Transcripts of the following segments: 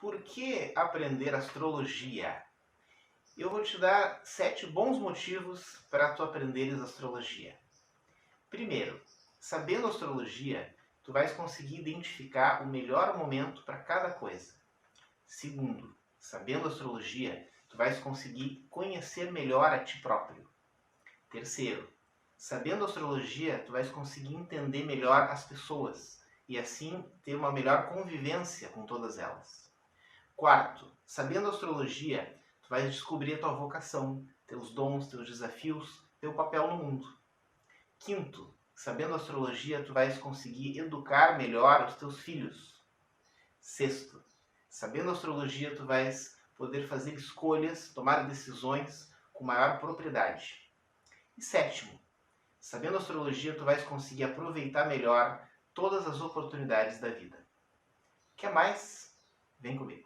Por que aprender astrologia? Eu vou te dar 7 bons motivos para tu aprenderes astrologia. Primeiro, sabendo astrologia, tu vais conseguir identificar o melhor momento para cada coisa. Segundo, sabendo astrologia, tu vais conseguir conhecer melhor a ti próprio. Terceiro, sabendo astrologia, tu vais conseguir entender melhor as pessoas e assim ter uma melhor convivência com todas elas. Quarto, sabendo astrologia, tu vais descobrir a tua vocação, teus dons, teus desafios, teu papel no mundo. Quinto, sabendo astrologia, tu vais conseguir educar melhor os teus filhos. Sexto, sabendo astrologia, tu vais poder fazer escolhas, tomar decisões com maior propriedade. E sétimo, sabendo astrologia, tu vais conseguir aproveitar melhor todas as oportunidades da vida. Quer mais? Vem comigo.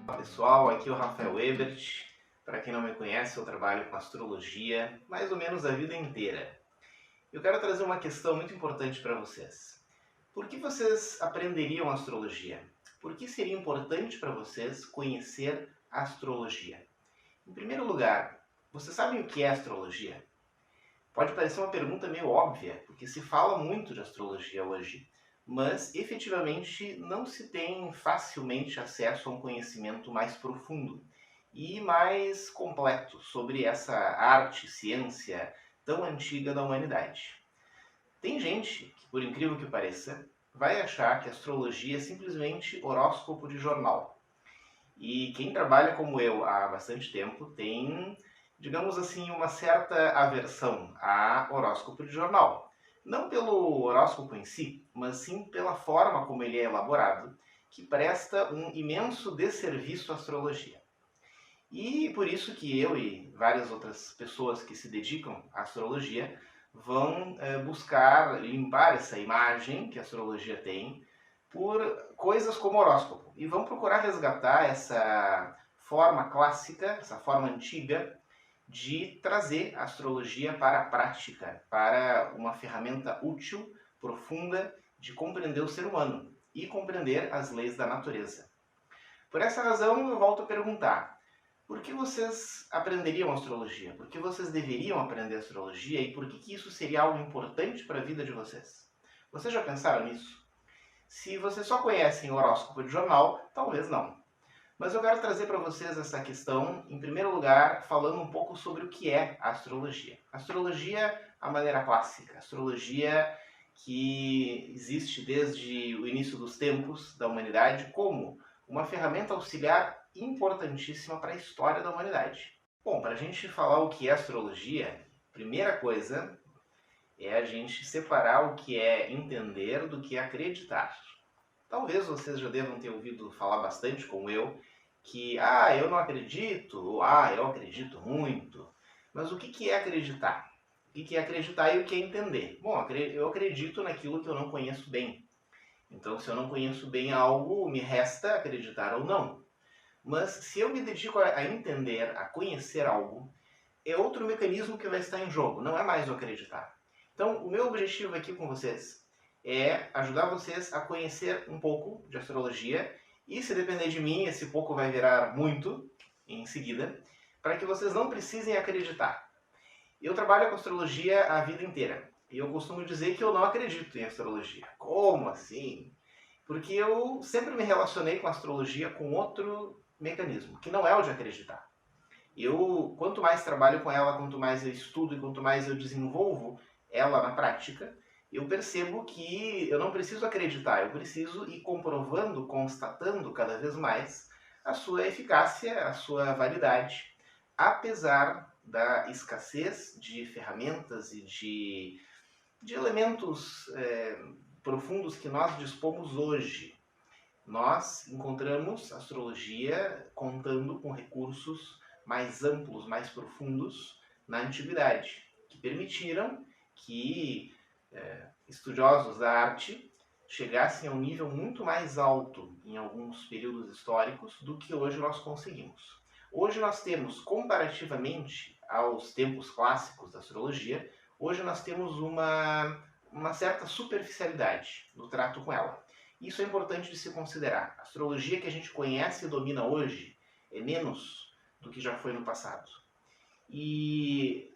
Olá pessoal, aqui é o Rafael Ebert. Para quem não me conhece, eu trabalho com astrologia mais ou menos a vida inteira. Eu quero trazer uma questão muito importante para vocês. Por que vocês aprenderiam astrologia? Por que seria importante para vocês conhecer a astrologia? Em primeiro lugar, vocês sabem o que é astrologia? Pode parecer uma pergunta meio óbvia, porque se fala muito de astrologia hoje, mas efetivamente não se tem facilmente acesso a um conhecimento mais profundo e mais completo sobre essa arte, ciência tão antiga da humanidade. Tem gente que, por incrível que pareça, vai achar que astrologia é simplesmente horóscopo de jornal. E quem trabalha como eu há bastante tempo tem, digamos assim, uma certa aversão a horóscopo de jornal. Não pelo horóscopo em si, mas sim pela forma como ele é elaborado, que presta um imenso desserviço à astrologia. E por isso que eu e várias outras pessoas que se dedicam à astrologia vão buscar limpar essa imagem que a astrologia tem por coisas como horóscopo. E vão procurar resgatar essa forma clássica, essa forma antiga de trazer a astrologia para a prática, para uma ferramenta útil, profunda, de compreender o ser humano e compreender as leis da natureza. Por essa razão, eu volto a perguntar: por que vocês aprenderiam astrologia? Por que vocês deveriam aprender astrologia? E por que isso seria algo importante para a vida de vocês? Vocês já pensaram nisso? Se vocês só conhecem o horóscopo de jornal, talvez não. Mas eu quero trazer para vocês essa questão, em primeiro lugar, falando um pouco sobre o que é a astrologia. A astrologia, a maneira clássica. A astrologia que existe desde o início dos tempos da humanidade como uma ferramenta auxiliar importantíssima para a história da humanidade. Bom, para a gente falar o que é astrologia, primeira coisa é a gente separar o que é entender do que é acreditar. Talvez vocês já devam ter ouvido falar bastante, como eu, que eu não acredito, ou eu acredito muito. Mas o que é acreditar? O que é acreditar e o que é entender? Bom, eu acredito naquilo que eu não conheço bem. Então, se eu não conheço bem algo, me resta acreditar ou não. Mas se eu me dedico a entender, a conhecer algo, é outro mecanismo que vai estar em jogo, não é mais o acreditar. Então, o meu objetivo aqui com vocês é ajudar vocês a conhecer um pouco de astrologia e, se depender de mim, esse pouco vai virar muito em seguida, para que vocês não precisem acreditar. Eu trabalho com astrologia a vida inteira e eu costumo dizer que eu não acredito em astrologia. Como assim? Porque eu sempre me relacionei com a astrologia com outro mecanismo, que não é o de acreditar. Quanto mais trabalho com ela, quanto mais eu estudo e quanto mais eu desenvolvo ela na prática, eu percebo que eu não preciso acreditar, eu preciso ir comprovando, constatando cada vez mais a sua eficácia, a sua validade, apesar da escassez de ferramentas e de elementos profundos que nós dispomos hoje. Nós encontramos astrologia contando com recursos mais amplos, mais profundos na antiguidade, que permitiram que estudiosos da arte chegassem a um nível muito mais alto em alguns períodos históricos do que hoje nós conseguimos. Hoje nós temos, comparativamente aos tempos clássicos da astrologia, hoje nós temos uma uma certa superficialidade no trato com ela. Isso é importante de se considerar. A astrologia que a gente conhece e domina hoje é menos do que já foi no passado. E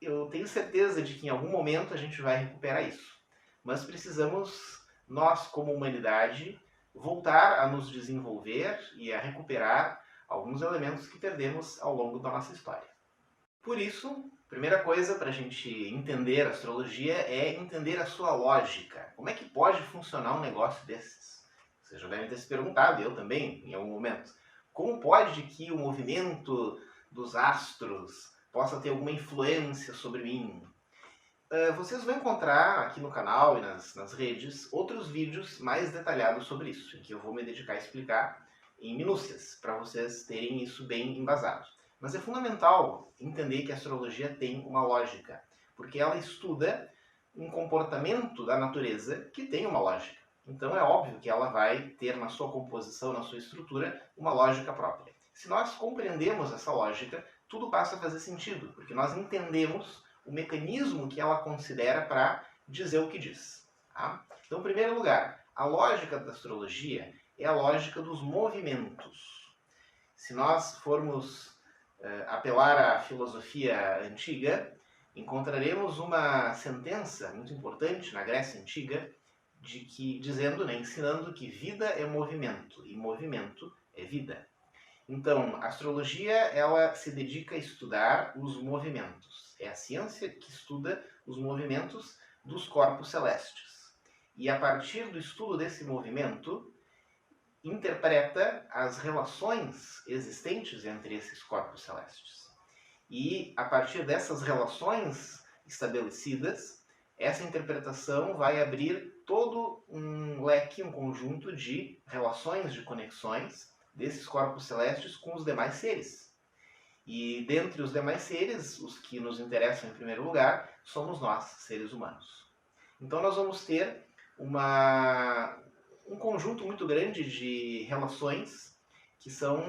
eu tenho certeza de que em algum momento a gente vai recuperar isso. Mas precisamos, nós como humanidade, voltar a nos desenvolver e a recuperar alguns elementos que perdemos ao longo da nossa história. Por isso, a primeira coisa para a gente entender a astrologia é entender a sua lógica. Como é que pode funcionar um negócio desses? Vocês já devem ter se perguntado, eu também, em algum momento. Como pode que o movimento dos astros possa ter alguma influência sobre mim? Vocês vão encontrar aqui no canal e nas redes outros vídeos mais detalhados sobre isso, em que eu vou me dedicar a explicar em minúcias, para vocês terem isso bem embasado. Mas é fundamental entender que a astrologia tem uma lógica, porque ela estuda um comportamento da natureza que tem uma lógica. Então é óbvio que ela vai ter na sua composição, na sua estrutura, uma lógica própria. Se nós compreendemos essa lógica, tudo passa a fazer sentido, porque nós entendemos o mecanismo que ela considera para dizer o que diz. Tá? Então, em primeiro lugar, a lógica da astrologia é a lógica dos movimentos. Se nós formos apelar à filosofia antiga, encontraremos uma sentença muito importante na Grécia Antiga, dizendo, ensinando que vida é movimento e movimento é vida. Então, a astrologia ela se dedica a estudar os movimentos. É a ciência que estuda os movimentos dos corpos celestes. E a partir do estudo desse movimento, interpreta as relações existentes entre esses corpos celestes. E a partir dessas relações estabelecidas, essa interpretação vai abrir todo um leque, um conjunto de relações, de conexões desses corpos celestes com os demais seres. E dentre os demais seres, os que nos interessam em primeiro lugar, somos nós, seres humanos. Então nós vamos ter um conjunto muito grande de relações que são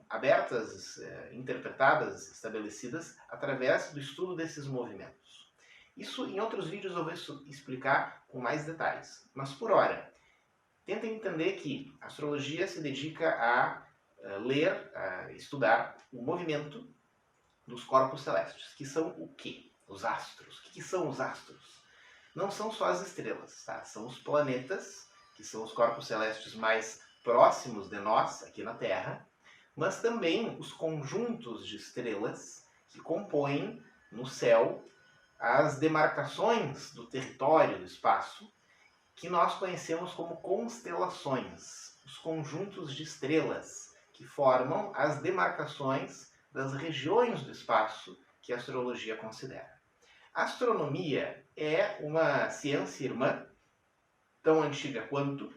abertas, interpretadas, estabelecidas através do estudo desses movimentos. Isso em outros vídeos eu vou explicar com mais detalhes. Mas por hora, tentem entender que a astrologia se dedica a ler, a estudar o movimento dos corpos celestes, que são o quê? Os astros. O que são os astros? Não são só as estrelas, tá? São os planetas, que são os corpos celestes mais próximos de nós, aqui na Terra, mas também os conjuntos de estrelas que compõem no céu as demarcações do território do espaço, que nós conhecemos como constelações, os conjuntos de estrelas que formam as demarcações das regiões do espaço que a astrologia considera. A astronomia é uma ciência irmã, tão antiga quanto,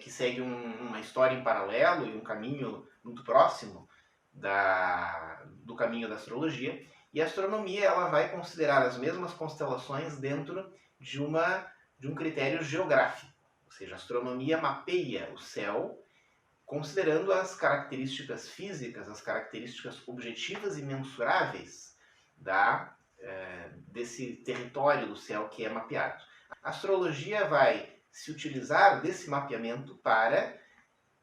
que segue uma história em paralelo e um caminho muito próximo do caminho da astrologia. E a astronomia ela vai considerar as mesmas constelações dentro de um critério geográfico. Ou seja, a astronomia mapeia o céu considerando as características físicas, as características objetivas e mensuráveis desse território do céu que é mapeado. A astrologia vai se utilizar desse mapeamento para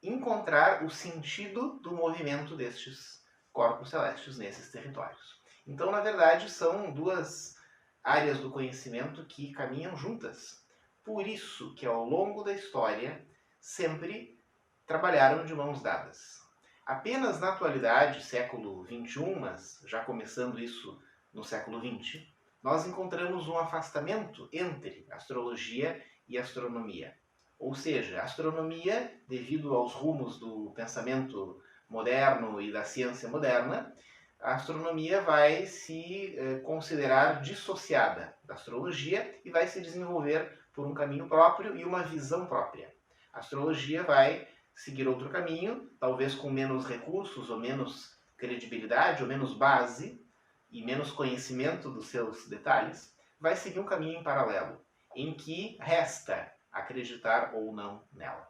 encontrar o sentido do movimento destes corpos celestes nesses territórios. Então, na verdade, são duas áreas do conhecimento que caminham juntas. Por isso que ao longo da história sempre trabalharam de mãos dadas. Apenas na atualidade, século XXI, mas já começando isso no século XX, nós encontramos um afastamento entre astrologia e astronomia. Ou seja, a astronomia, devido aos rumos do pensamento moderno e da ciência moderna, a astronomia vai se considerar dissociada da astrologia e vai se desenvolver por um caminho próprio e uma visão própria. A astrologia vai seguir outro caminho, talvez com menos recursos, ou menos credibilidade, ou menos base, e menos conhecimento dos seus detalhes, vai seguir um caminho em paralelo, em que resta acreditar ou não nela.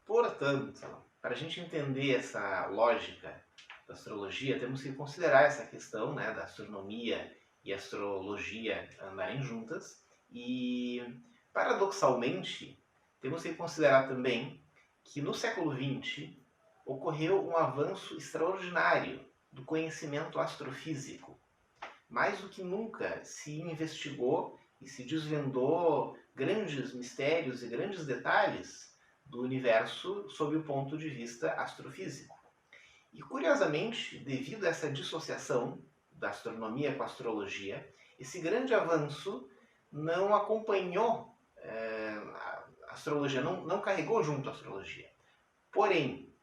Portanto, para a gente entender essa lógica da astrologia, temos que considerar essa questão da astronomia e astrologia andarem juntas, E, paradoxalmente, temos que considerar também que no século XX ocorreu um avanço extraordinário do conhecimento astrofísico. Mais do que nunca se investigou e se desvendou grandes mistérios e grandes detalhes do universo sob o ponto de vista astrofísico. E curiosamente, devido a essa dissociação da astronomia com a astrologia, esse grande avanço não acompanhou a astrologia, não carregou junto a astrologia. Porém,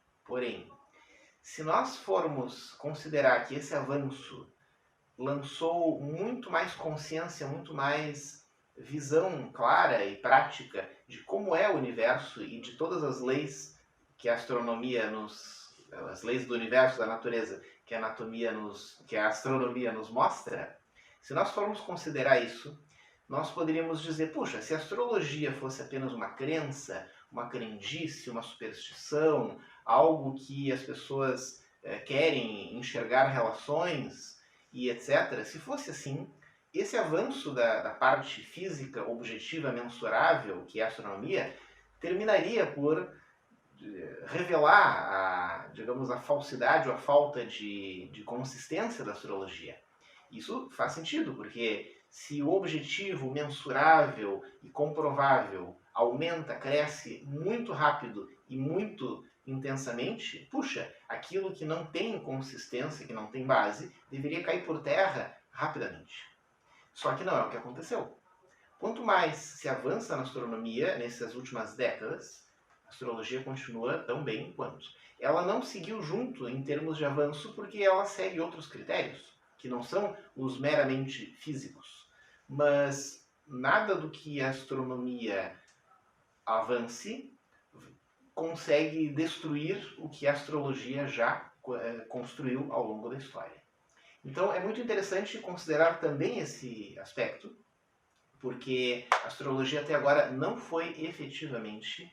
se nós formos considerar que esse avanço lançou muito mais consciência, muito mais visão clara e prática de como é o universo e de todas as leis que a astronomia as leis do universo, da natureza, que a astronomia nos mostra, se nós formos considerar isso, nós poderíamos dizer, puxa, se a astrologia fosse apenas uma crença, uma crendice, uma superstição, algo que as pessoas querem enxergar relações e etc., se fosse assim, esse avanço da parte física objetiva, mensurável, que é a astronomia, terminaria por revelar a falsidade ou a falta de consistência da astrologia. Isso faz sentido, porque se o objetivo mensurável e comprovável aumenta, cresce muito rápido e muito intensamente, puxa, aquilo que não tem consistência, que não tem base, deveria cair por terra rapidamente. Só que não é o que aconteceu. Quanto mais se avança na astronomia nessas últimas décadas, a astrologia continua tão bem quanto. Ela não seguiu junto em termos de avanço porque ela segue outros critérios, que não são os meramente físicos. Mas nada do que a astronomia avance consegue destruir o que a astrologia já construiu ao longo da história. Então é muito interessante considerar também esse aspecto, porque a astrologia até agora não foi efetivamente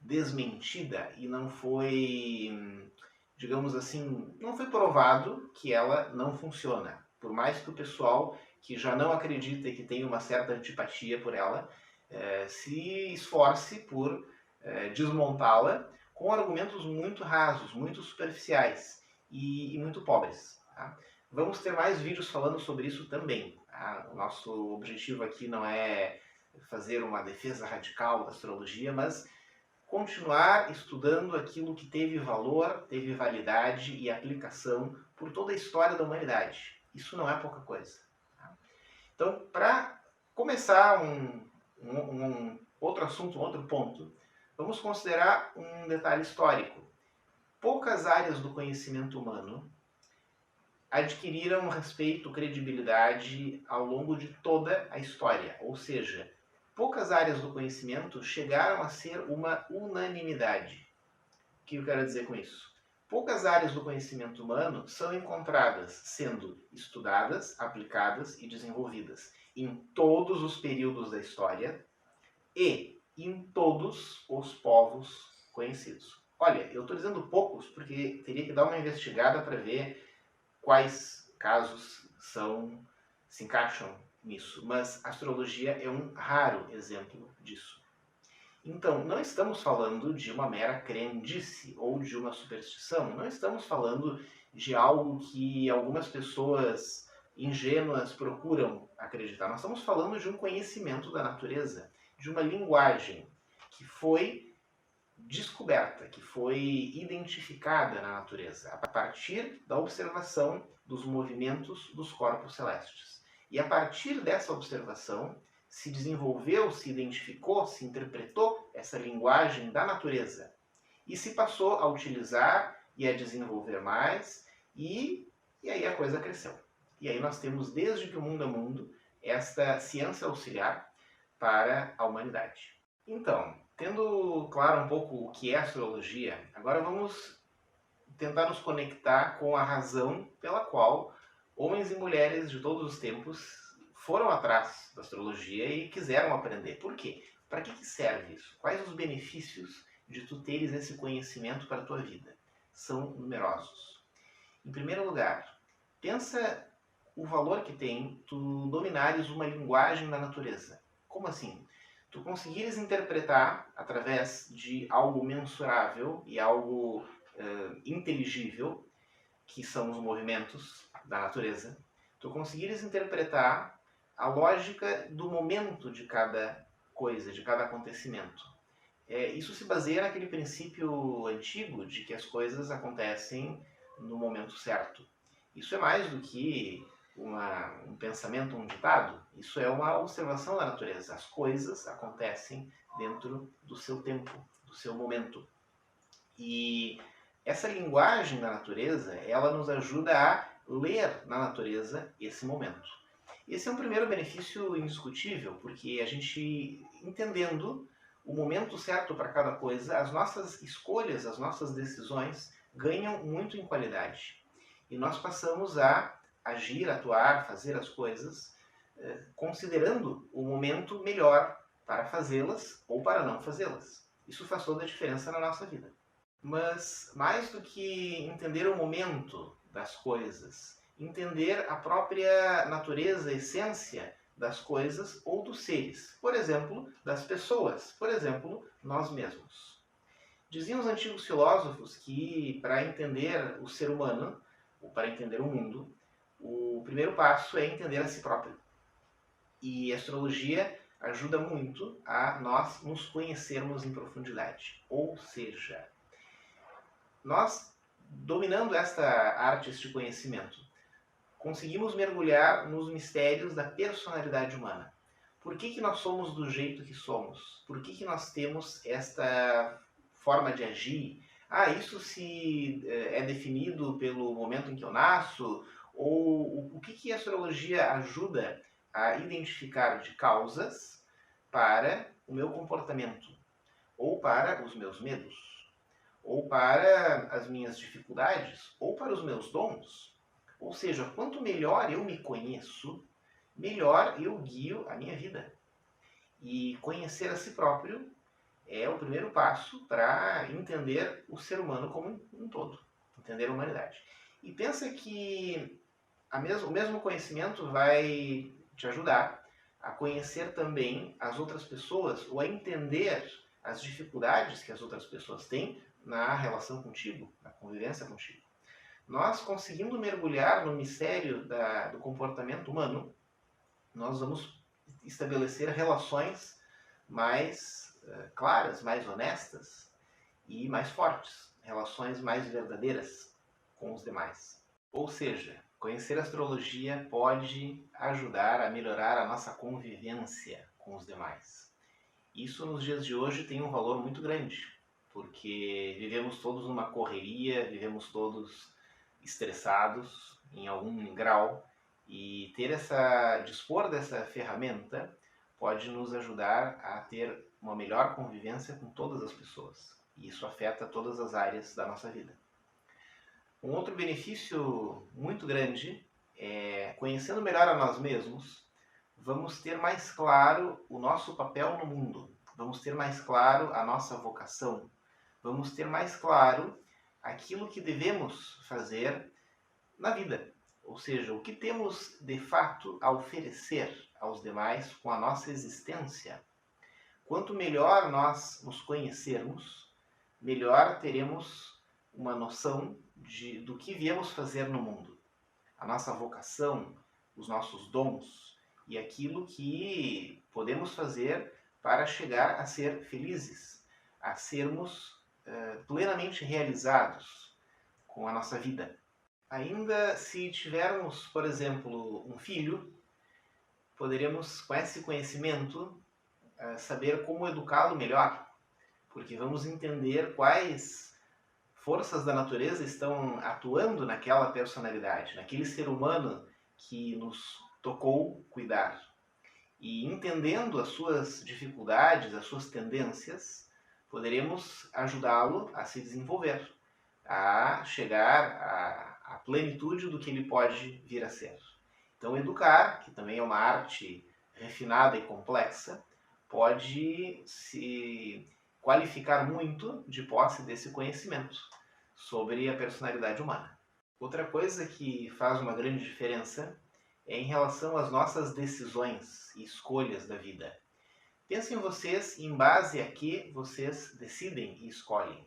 desmentida e não foi, digamos assim, não foi provado que ela não funciona. Por mais que o pessoal que já não acredita e que tem uma certa antipatia por ela se esforce por desmontá-la com argumentos muito rasos, muito superficiais e muito pobres. Tá? Vamos ter mais vídeos falando sobre isso também. Tá? O nosso objetivo aqui não é fazer uma defesa radical da astrologia, mas continuar estudando aquilo que teve valor, teve validade e aplicação por toda a história da humanidade. Isso não é pouca coisa. Tá? Então, para começar um outro assunto, um outro ponto, vamos considerar um detalhe histórico. Poucas áreas do conhecimento humano adquiriram respeito, credibilidade ao longo de toda a história. Ou seja, poucas áreas do conhecimento chegaram a ser uma unanimidade. O que eu quero dizer com isso? Poucas áreas do conhecimento humano são encontradas sendo estudadas, aplicadas e desenvolvidas em todos os períodos da história e em todos os povos conhecidos. Olha, eu estou dizendo poucos porque teria que dar uma investigada para ver quais casos se encaixam nisso, mas a astrologia é um raro exemplo disso. Então, não estamos falando de uma mera crendice ou de uma superstição, não estamos falando de algo que algumas pessoas ingênuas procuram acreditar. Nós estamos falando de um conhecimento da natureza, de uma linguagem que foi descoberta, que foi identificada na natureza a partir da observação dos movimentos dos corpos celestes. E a partir dessa observação se desenvolveu, se identificou, se interpretou essa linguagem da natureza e se passou a utilizar e a desenvolver mais e aí a coisa cresceu. E aí nós temos desde que o mundo é mundo esta ciência auxiliar para a humanidade. Então, tendo claro um pouco o que é astrologia, agora vamos tentar nos conectar com a razão pela qual homens e mulheres de todos os tempos foram atrás da astrologia e quiseram aprender. Por quê? Para que serve isso? Quais os benefícios de tu teres esse conhecimento para a tua vida? São numerosos. Em primeiro lugar, pensa o valor que tem tu dominares uma linguagem da natureza, Como assim? Tu conseguires interpretar através de algo mensurável e algo inteligível, que são os movimentos da natureza, tu conseguires interpretar a lógica do momento de cada coisa, de cada acontecimento. Isso se baseia naquele princípio antigo de que as coisas acontecem no momento certo. Isso é mais do que um pensamento, um ditado. Isso é uma observação da natureza. As coisas acontecem dentro do seu tempo, do seu momento. E essa linguagem da natureza, ela nos ajuda a ler na natureza esse momento. Esse é um primeiro benefício indiscutível, porque a gente, entendendo o momento certo para cada coisa, as nossas escolhas, as nossas decisões ganham muito em qualidade. E nós passamos a agir, atuar, fazer as coisas considerando o momento melhor para fazê-las ou para não fazê-las. Isso faz toda a diferença na nossa vida. Mas mais do que entender o momento das coisas, entender a própria natureza, a essência das coisas ou dos seres. Por exemplo, das pessoas. Por exemplo, nós mesmos. Diziam os antigos filósofos que para entender o ser humano, ou para entender o mundo, o primeiro passo é entender a si próprio. E a astrologia ajuda muito a nós nos conhecermos em profundidade. Ou seja, nós, dominando esta arte, este conhecimento, conseguimos mergulhar nos mistérios da personalidade humana. Por que nós somos do jeito que somos? Por que nós temos esta forma de agir? Isso se é definido pelo momento em que eu nasço? Ou o que a astrologia ajuda a identificar de causas para o meu comportamento? Ou para os meus medos? Ou para as minhas dificuldades? Ou para os meus dons? Ou seja, quanto melhor eu me conheço, melhor eu guio a minha vida. E conhecer a si próprio é o primeiro passo para entender o ser humano como um todo, entender a humanidade. E pensa que o mesmo conhecimento vai te ajudar a conhecer também as outras pessoas ou a entender as dificuldades que as outras pessoas têm na relação contigo, na convivência contigo. Nós, conseguindo mergulhar no mistério do comportamento humano, nós vamos estabelecer relações mais claras, mais honestas e mais fortes, relações mais verdadeiras com os demais. Ou seja, conhecer a astrologia pode ajudar a melhorar a nossa convivência com os demais. Isso nos dias de hoje tem um valor muito grande, porque vivemos todos numa correria, vivemos todos estressados em algum grau, e dispor dessa ferramenta pode nos ajudar a ter uma melhor convivência com todas as pessoas. E isso afeta todas as áreas da nossa vida. Um outro benefício muito grande é, conhecendo melhor a nós mesmos, vamos ter mais claro o nosso papel no mundo, vamos ter mais claro a nossa vocação, vamos ter mais claro aquilo que devemos fazer na vida. Ou seja, o que temos de fato a oferecer aos demais com a nossa existência. Quanto melhor nós nos conhecermos, melhor teremos uma noção do que viemos fazer no mundo. A nossa vocação, os nossos dons e aquilo que podemos fazer para chegar a ser felizes, a sermos plenamente realizados com a nossa vida. Ainda se tivermos, por exemplo, um filho, poderemos, com esse conhecimento, saber como educá-lo melhor, porque vamos entender quais forças da natureza estão atuando naquela personalidade, naquele ser humano que nos tocou cuidar. E entendendo as suas dificuldades, as suas tendências, poderemos ajudá-lo a se desenvolver, a chegar à plenitude do que ele pode vir a ser. Então, educar, que também é uma arte refinada e complexa, pode se qualificar muito de posse desse conhecimento sobre a personalidade humana. Outra coisa que faz uma grande diferença é em relação às nossas decisões e escolhas da vida. Pensem em vocês em base a que vocês decidem e escolhem.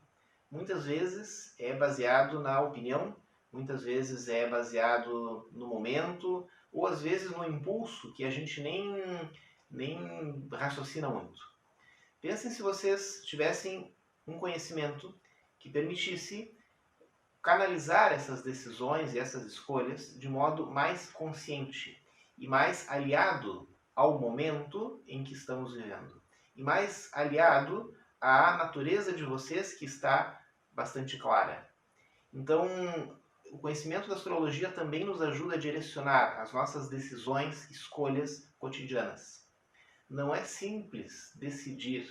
Muitas vezes é baseado na opinião, muitas vezes é baseado no momento, ou às vezes no impulso que a gente nem raciocina muito. Pensem se vocês tivessem um conhecimento que permitisse canalizar essas decisões e essas escolhas de modo mais consciente e mais aliado ao momento em que estamos vivendo. E mais aliado à natureza de vocês que está bastante clara. Então, o conhecimento da astrologia também nos ajuda a direcionar as nossas decisões, escolhas cotidianas. Não é simples decidir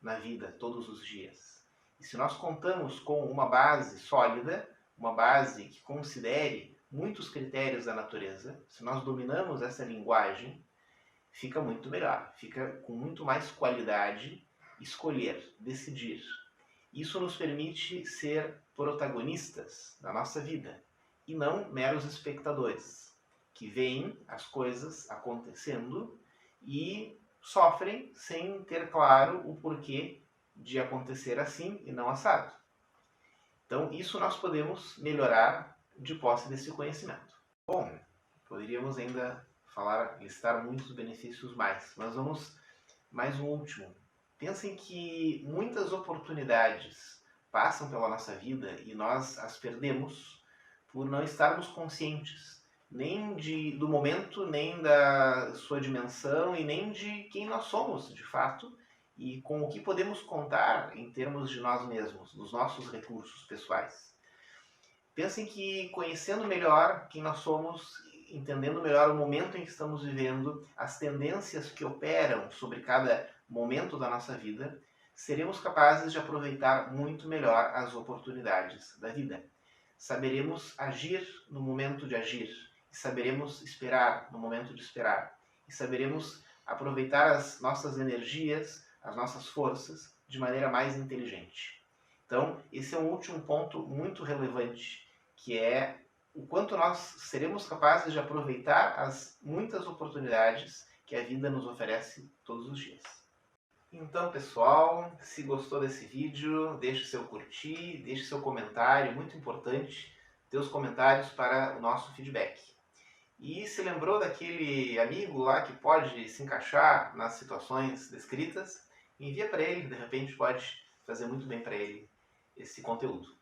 na vida todos os dias. E se nós contamos com uma base sólida, uma base que considere muitos critérios da natureza, se nós dominamos essa linguagem, fica muito melhor, fica com muito mais qualidade escolher, decidir. Isso nos permite ser protagonistas da nossa vida e não meros espectadores que veem as coisas acontecendo e sofrem sem ter claro o porquê de acontecer assim e não assado. Então, isso nós podemos melhorar de posse desse conhecimento. Bom, poderíamos ainda listar muitos benefícios mais, mas vamos mais um último. Pensem que muitas oportunidades passam pela nossa vida e nós as perdemos por não estarmos conscientes nem do momento, nem da sua dimensão e nem de quem nós somos de fato e com o que podemos contar em termos de nós mesmos, dos nossos recursos pessoais. Pensem que conhecendo melhor quem nós somos, entendendo melhor o momento em que estamos vivendo, as tendências que operam sobre cada momento da nossa vida, seremos capazes de aproveitar muito melhor as oportunidades da vida. Saberemos agir no momento de agir, e saberemos esperar no momento de esperar, e saberemos aproveitar as nossas energias, as nossas forças, de maneira mais inteligente. Então, esse é um último ponto muito relevante, que é o quanto nós seremos capazes de aproveitar as muitas oportunidades que a vida nos oferece todos os dias. Então, pessoal, se gostou desse vídeo, deixe seu curtir, deixe seu comentário, muito importante ter os comentários para o nosso feedback. E se lembrou daquele amigo lá que pode se encaixar nas situações descritas, envia para ele, de repente pode fazer muito bem para ele esse conteúdo.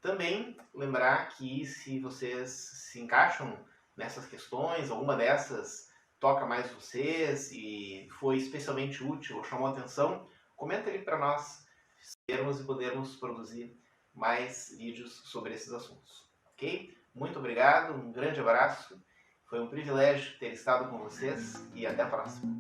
Também lembrar que se vocês se encaixam nessas questões, alguma dessas toca mais vocês e foi especialmente útil ou chamou atenção, comenta ali para nós vermos e podermos produzir mais vídeos sobre esses assuntos. Ok? Muito obrigado, um grande abraço, foi um privilégio ter estado com vocês e até a próxima.